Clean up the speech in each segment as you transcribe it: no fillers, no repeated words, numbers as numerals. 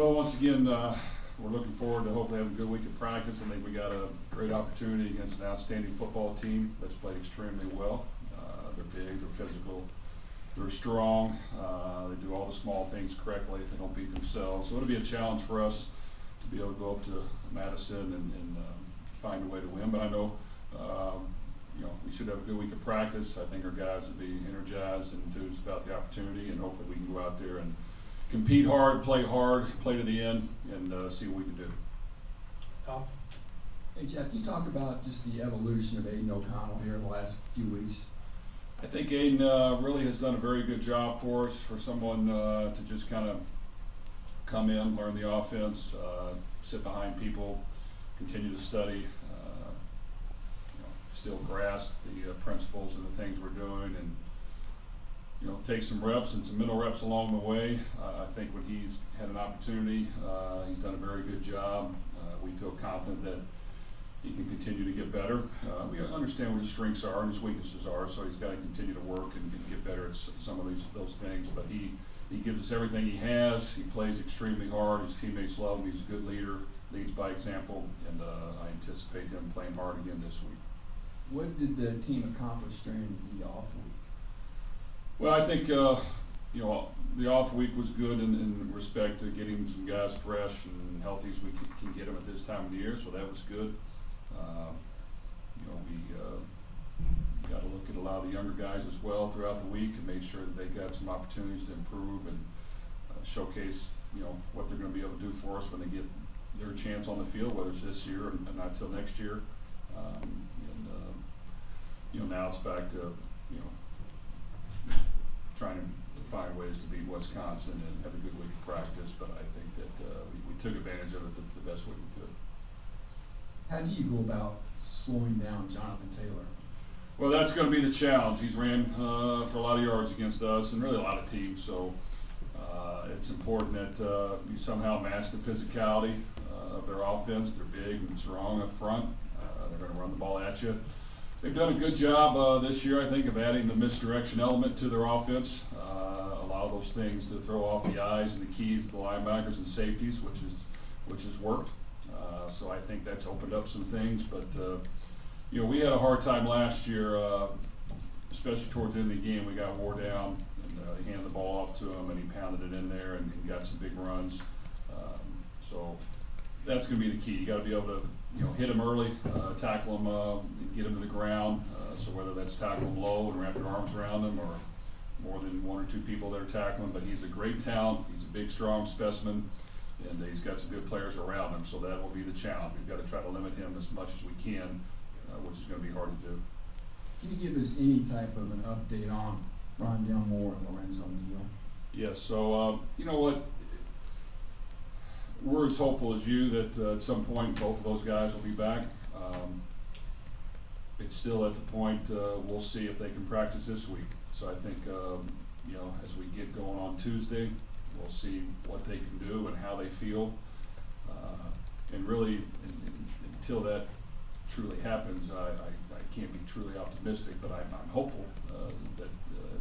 Well, once again, we're looking forward to hopefully having a good week of practice. I think we got a great opportunity against an outstanding football team that's played extremely well. They're big, they're physical, they're strong, they do all the small things correctly, they don't beat themselves. So it'll be a challenge for us to be able to go up to Madison and find a way to win. But I know, we should have a good week of practice. I think our guys will be energized and enthused about the opportunity, and hopefully we can go out there and compete hard, play to the end, and see what we can do. Tom? Hey Jeff, can you talk about just the evolution of Aiden O'Connell here in the last few weeks? I think Aiden really has done a very good job for us, for someone to just kind of come in, learn the offense, sit behind people, continue to study, still grasp the principles and the things we're doing, and take some reps and some mental reps along the way. I think when he's had an opportunity, he's done a very good job. We feel confident that he can continue to get better. We understand what his strengths are and his weaknesses are, so he's got to continue to work and get better at some of those things. But he gives us everything he has. He plays extremely hard. His teammates love him. He's a good leader, leads by example, and I anticipate him playing hard again this week. What did the team accomplish during the off week? Well, I think the off week was good in respect to getting some guys fresh and healthy as we can get them at this time of the year, so that was good. We got to look at a lot of the younger guys as well throughout the week and make sure that they got some opportunities to improve and showcase what they're going to be able to do for us when they get their chance on the field, whether it's this year and not till next year. Now it's back to trying to find ways to beat Wisconsin and have a good week of practice, but I think that we took advantage of it the best way we could. How do you go about slowing down Jonathan Taylor? Well, that's going to be the challenge. He's ran for a lot of yards against us and really a lot of teams, so it's important that you somehow match the physicality of their offense. They're big and strong up front. They're going to run the ball at you. They've done a good job this year, I think, of adding the misdirection element to their offense. A lot of those things to throw off the eyes and the keys to the linebackers and safeties, which has worked. So I think that's opened up some things. But we had a hard time last year, especially towards the end of the game. We got wore down, and they handed the ball off to him, and he pounded it in there and got some big runs. So that's going to be the key. You got to be able to hit him early, tackle him, get him to the ground. So whether that's tackle him low and wrap your arms around him, or more than one or two people that are tackling. But he's a great talent. He's a big, strong specimen, and he's got some good players around him. So that will be the challenge. We've got to try to limit him as much as we can, which is going to be hard to do. Can you give us any type of an update on Rondell Moore and Lorenzo Neal? Yes. So you know what? We're as hopeful as you that at some point both of those guys will be back. It's still at the point we'll see if they can practice this week. So I think as we get going on Tuesday, we'll see what they can do and how they feel. And really, until that truly happens, I can't be truly optimistic, but I'm hopeful that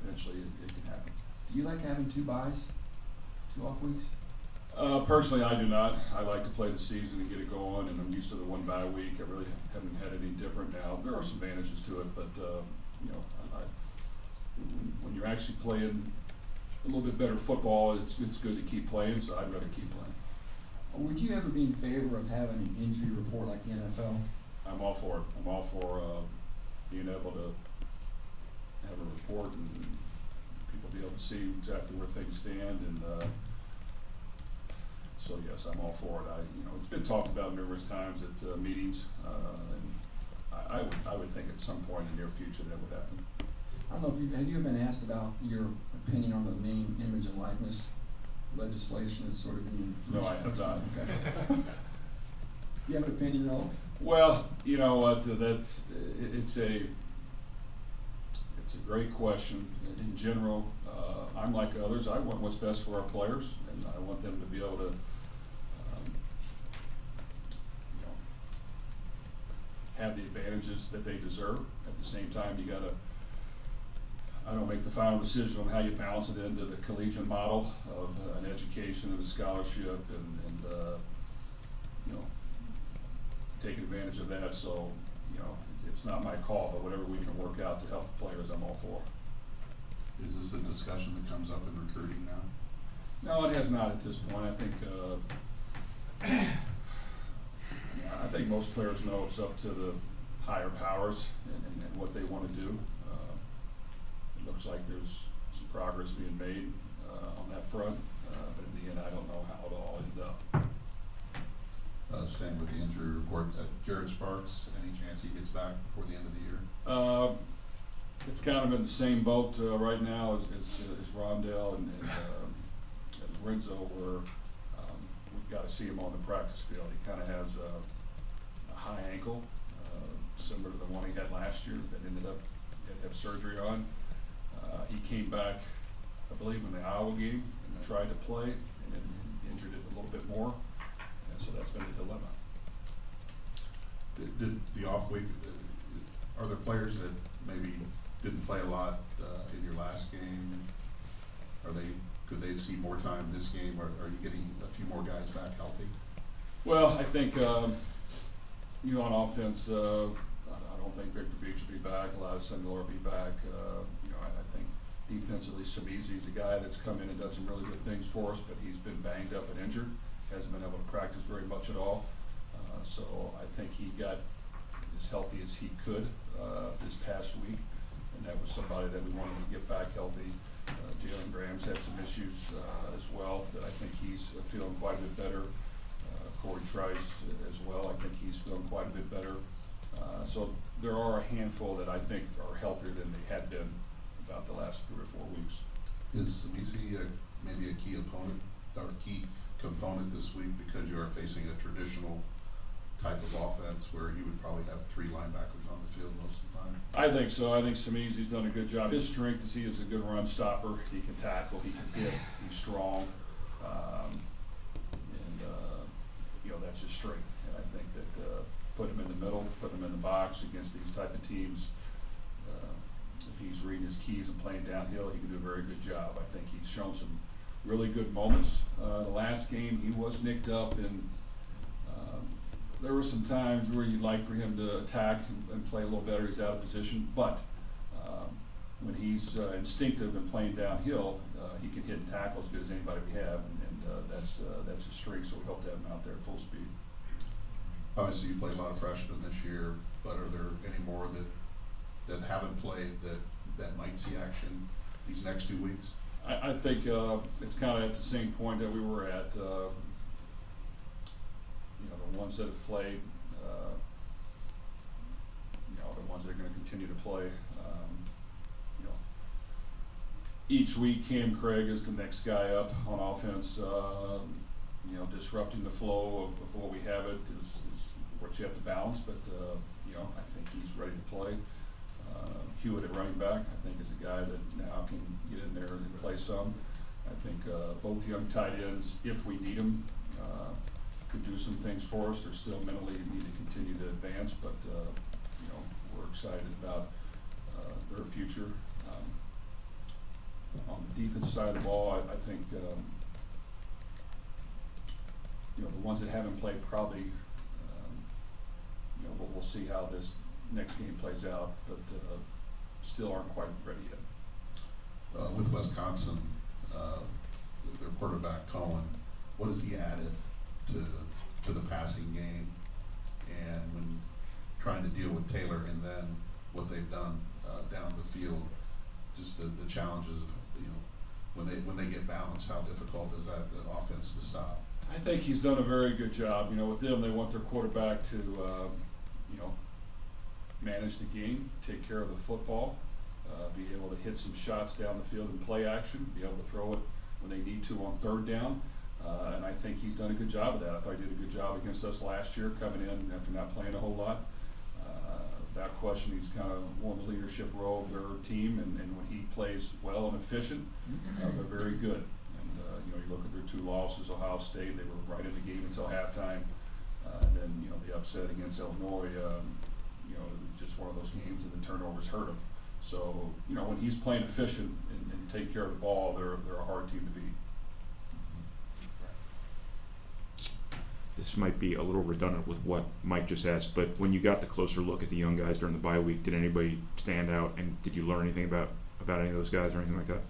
eventually it can happen. Do you like having 2 buys, 2 off weeks? Personally, I do not. I like to play the season and get it going, and I'm used to the 1 bye week. I really haven't had any different now. There are some advantages to it, but when you're actually playing a little bit better football, it's good to keep playing, so I'd rather keep playing. Would you ever be in favor of having an injury report like the NFL? I'm all for it. I'm all for being able to have a report and people be able to see exactly where things stand, and so yes, I'm all for it. It's been talked about numerous times at meetings, and I would think at some point in the near future that would happen. I don't know if have you ever been asked about your opinion on the name, image, and likeness legislation that's sort of being pushed? No, I have not. Okay. You have an opinion at all? Well, you know what? It's a great question. In general, I'm like others. I want what's best for our players, and I want them to be able to, have the advantages that they deserve. At the same time, you got to I don't make the final decision on how you balance it into the collegiate model of an education and a scholarship and you know, taking advantage of that. So, you know, it's not my call, but whatever we can work out to help the players, I'm all for. Is this a discussion that comes up in recruiting now? No, it has not at this point. I think, I think most players know it's up to the higher powers and what they want to do. It looks like there's some progress being made on that front, but in the end, I don't know how it'll all end up. Staying with the injury report, Jared Sparks, any chance he gets back before the end of the year? It's kind of in the same boat right now as Rondell and Renzo, where we've got to see him on the practice field. He kind of has a high ankle, similar to the one he had last year that ended up had to have surgery on. He came back, I believe, in the Iowa game and tried to play and then injured it a little bit more. And so that's been a dilemma. Did the off week, are there players that maybe didn't play a lot in your last game? Could they see more time this game, or are you getting a few more guys back healthy? Well, I think, you know, on offense, I don't think Victor Beach will be back. A lot of Senor will be back. You know, I think defensively, Samizi's a guy that's come in and done some really good things for us, but he's been banged up and injured. Hasn't been able to practice very much at all. So I think he got as healthy as he could this past week, and that was somebody that we wanted to get back healthy. Jalen Graham's had some issues as well, but I think he's feeling quite a bit better. Corey Trice as well, I think he's feeling quite a bit better. So there are a handful that I think are healthier than they had been about the last 3 or 4 weeks. Is Samizi maybe a key opponent or key component this week because you are facing a traditional type of offense where you would probably have 3 linebackers on the field most of the time? I think so. I think Samizi's done a good job. His strength is he is a good run stopper. He can tackle, he can hit, he's strong. You know, that's his strength. And I think that put him in the middle, put him in the box against these type of teams, if he's reading his keys and playing downhill, he can do a very good job. I think he's shown some really good moments. The last game, he was nicked up, and there were some times where you'd like for him to attack and play a little better. He's out of position, but when he's instinctive and playing downhill, he can hit and tackle as good as anybody we have, and that's his strength. So we hope to have him out there at full speed. Obviously, you played a lot of freshmen this year, but are there any more that haven't played that might see action these next 2 weeks? I think it's kind of at the same point that we were at. You know, the ones that have played, you know, the ones that are going to continue to play. You know, each week, Cam Craig is the next guy up on offense. You know, disrupting the flow of what we have is what you have to balance. But you know, I think he's ready to play. Hewitt at running back, I think, is a guy that now can get in there and play some. I think both young tight ends, if we need them, could do some things for us. They're still mentally need to continue to advance, but you know, we're excited about their future. On the defense side of the ball, I think you know, the ones that haven't played probably you know, we'll see how this next game plays out, but still aren't quite ready yet. With Wisconsin, their quarterback Cohen, what has he added to the passing game, and when trying to deal with Taylor, and then what they've done down the field, just the challenges of, you know, when they get balanced, how difficult is that offense to stop? I think he's done a very good job. You know, with them, they want their quarterback to you know, manage the game, take care of the football, be able to hit some shots down the field in play action, be able to throw it when they need to on 3rd down. And I think he's done a good job of that. I thought he did a good job against us last year, coming in after not playing a whole lot. Without question, he's kind of won the leadership role of their team, and when he plays well and efficient, they're very good. And you know, you look at their 2 losses, Ohio State, they were right in the game until halftime. And then, you know, the upset against Illinois, you know, just one of those games, and the turnovers hurt them. So, you know, when he's playing efficient and take care of the ball, they're a hard team to beat. This might be a little redundant with what Mike just asked, but when you got the closer look at the young guys during the bye week, did anybody stand out, and did you learn anything about any of those guys or anything like that?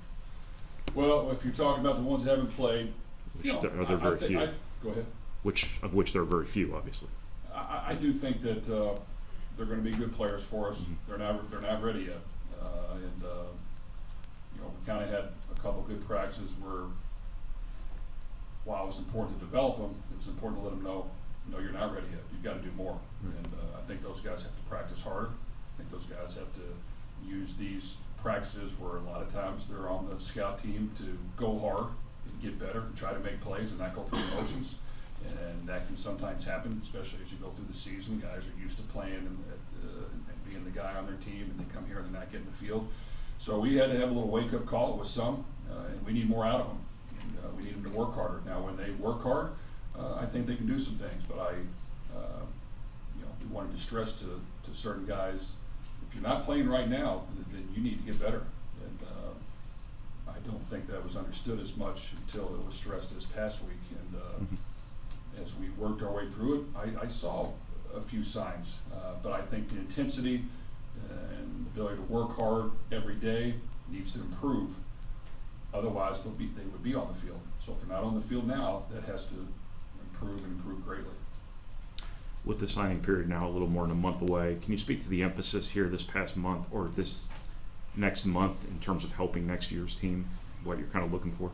Well, if you're talking about the ones that haven't played, you know, Which there are very few. Go ahead. Of which there are very few, obviously. I do think that they're going to be good players for us. They're not ready yet, and you know, we kind of had a couple good practices where, while it was important to develop them, it was important to let them know, no, you're not ready yet. You've got to do more. And I think those guys have to practice harder. I think those guys have to use these practices where a lot of times they're on the scout team to go hard and get better and try to make plays and not go through the motions. And that can sometimes happen, especially as you go through the season. Guys are used to playing and being the guy on their team, and they come here and they're not getting the field. So we had to have a little wake-up call with some, and we need more out of them. And we need them to work harder. Now, when they work hard, I think they can do some things. But you know, we wanted to stress to certain guys, if you're not playing right now, then you need to get better. And I don't think that was understood as much until it was stressed this past week. And as we worked our way through it, I saw a few signs, but I think the intensity and the ability to work hard every day needs to improve. Otherwise, they would be on the field. So if they're not on the field now, that has to improve and improve greatly. With the signing period now a little more than a month away, can you speak to the emphasis here this past month or this next month in terms of helping next year's team, what you're kind of looking for?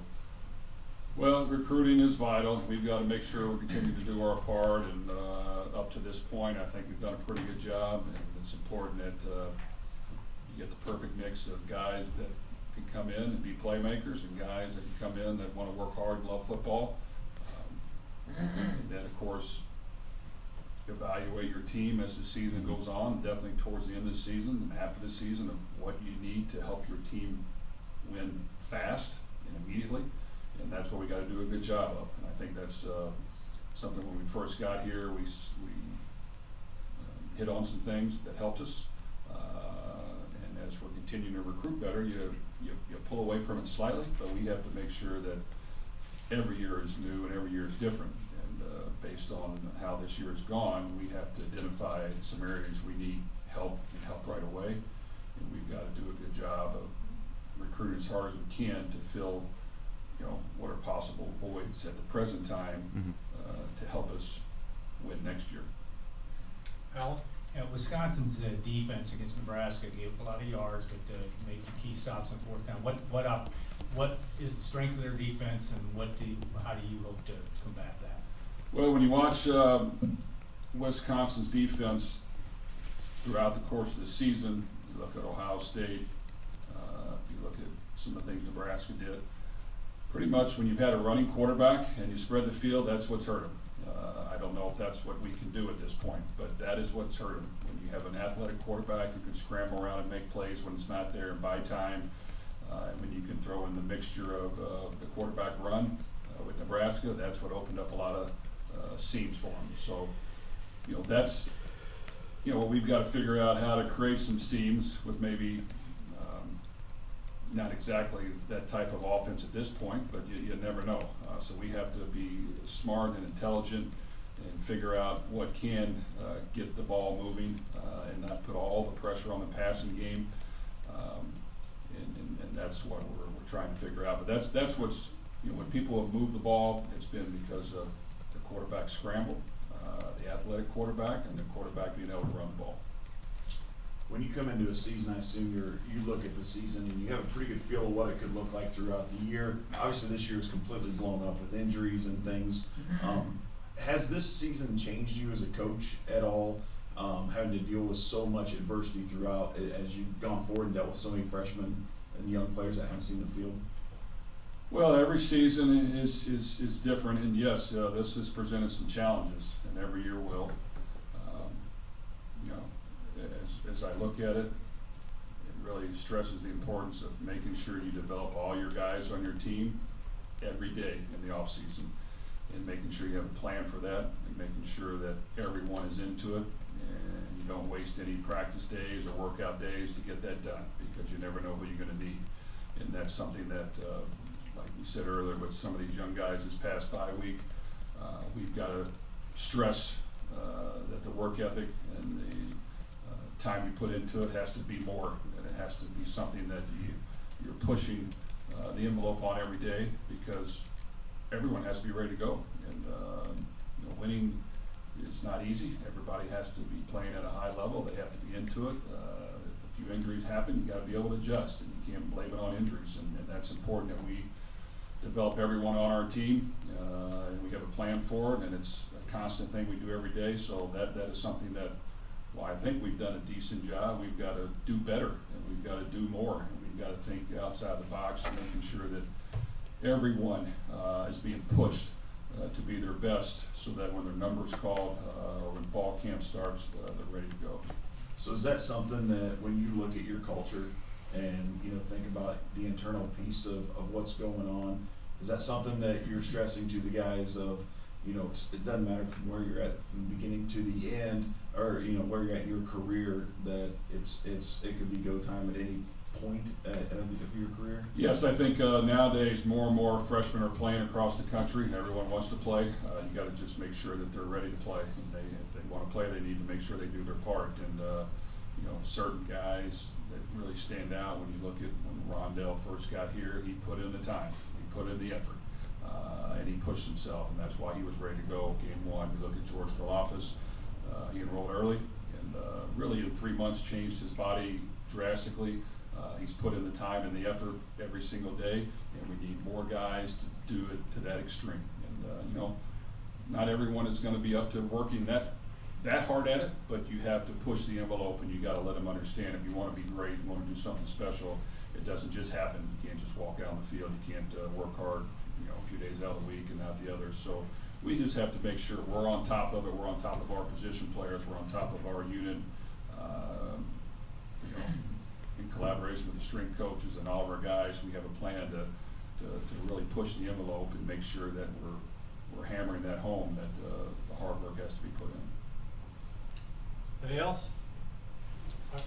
Well, recruiting is vital. We've got to make sure we continue to do our part, and up to this point, I think we've done a pretty good job, and it's important that you get the perfect mix of guys that can come in and be playmakers and guys that can come in that want to work hard and love football. And then, of course, evaluate your team as the season goes on, definitely towards the end of the season and after the season, of what you need to help your team win fast and immediately. And that's what we got to do a good job of. And I think that's something when we first got here, we hit on some things that helped us. And as we're continuing to recruit better, you pull away from it slightly, but we have to make sure that every year is new and every year is different. And based on how this year has gone, we have to identify some areas we need help and help right away. And we've got to do a good job of recruiting as hard as we can to fill, you know, what are possible voids at the present time to help us win next year. Al? Yeah, Wisconsin's defense against Nebraska gave a lot of yards, but made some key stops on fourth down. What is the strength of their defense, and how do you hope to combat that? Well, when you watch Wisconsin's defense throughout the course of the season, you look at Ohio State, you look at some of the things Nebraska did. Pretty much when you've had a running quarterback and you spread the field, that's what's hurt them. I don't know if that's what we can do at this point, but that is what's hurt them. When you have an athletic quarterback who can scramble around and make plays when it's not there and buy time, and when you can throw in the mixture of the quarterback run with Nebraska, that's what opened up a lot of seams for them. So, you know, that's, you know, we've got to figure out how to create some seams with maybe not exactly that type of offense at this point, but you never know. So we have to be smart and intelligent and figure out what can get the ball moving and not put all the pressure on the passing game. And that's what we're trying to figure out. But that's what's, you know, when people have moved the ball, it's been because of the quarterback scramble, the athletic quarterback, and the quarterback being able to run the ball. When you come into a season, I assume you look at the season and you have a pretty good feel of what it could look like throughout the year. Obviously, this year is completely blown up with injuries and things. Has this season changed you as a coach at all, having to deal with so much adversity throughout as you've gone forward and dealt with so many freshmen and young players that haven't seen the field? Well, every season is different, and yes, this has presented some challenges, and every year will. You know, as I look at it, it really stresses the importance of making sure you develop all your guys on your team every day in the off season. and making sure you have a plan for that, and making sure that everyone is into it, and you don't waste any practice days or workout days to get that done, because you never know who you're gonna need. And that's something that, like we said earlier, with some of these young guys this past bye week, we've gotta stress that the work ethic and the time you put into it has to be more, and it has to be something that you're pushing the envelope on every day, because everyone has to be ready to go. And you know, winning is not easy. Everybody has to be playing at a high level. They have to be into it. If a few injuries happen, you got to be able to adjust, and you can't blame it on injuries. And that's important that we develop everyone on our team, and we have a plan for it, and it's a constant thing we do every day. So that is something that, well, I think we've done a decent job. We've got to do better, and we've got to do more, and we've got to think outside the box and making sure that everyone is being pushed to be their best, so that when their number's called or when fall camp starts, they're ready to go. So is that something that when you look at your culture and, you know, think about the internal piece of what's going on, is that something that you're stressing to the guys of, you know, it doesn't matter from where you're at from the beginning to the end, or, you know, where you're at in your career, that it could be go time at any point of your career? Yes, I think nowadays more and more freshmen are playing across the country. Everyone wants to play. You got to just make sure that they're ready to play. And if they want to play, they need to make sure they do their part. And you know, certain guys that really stand out when you look at when Rondell first got here, he put in the time, he put in the effort, and he pushed himself, and that's why he was ready to go game one. We look at George Karlaftis, he enrolled early, and really in 3 months changed his body drastically. He's put in the time and the effort every single day, and we need more guys to do it to that extreme. And you know, not everyone is going to be up to working that hard at it, but you have to push the envelope, and you got to let them understand if you want to be great, you want to do something special, it doesn't just happen. You can't just walk out on the field. You can't work hard, you know, a few days out of the week and not the others. So we just have to make sure we're on top of it. We're on top of our position players. We're on top of our unit. You know, in collaboration with the strength coaches and all of our guys, we have a plan to really push the envelope and make sure that we're hammering that home, that the hard work has to be put in. Anybody else?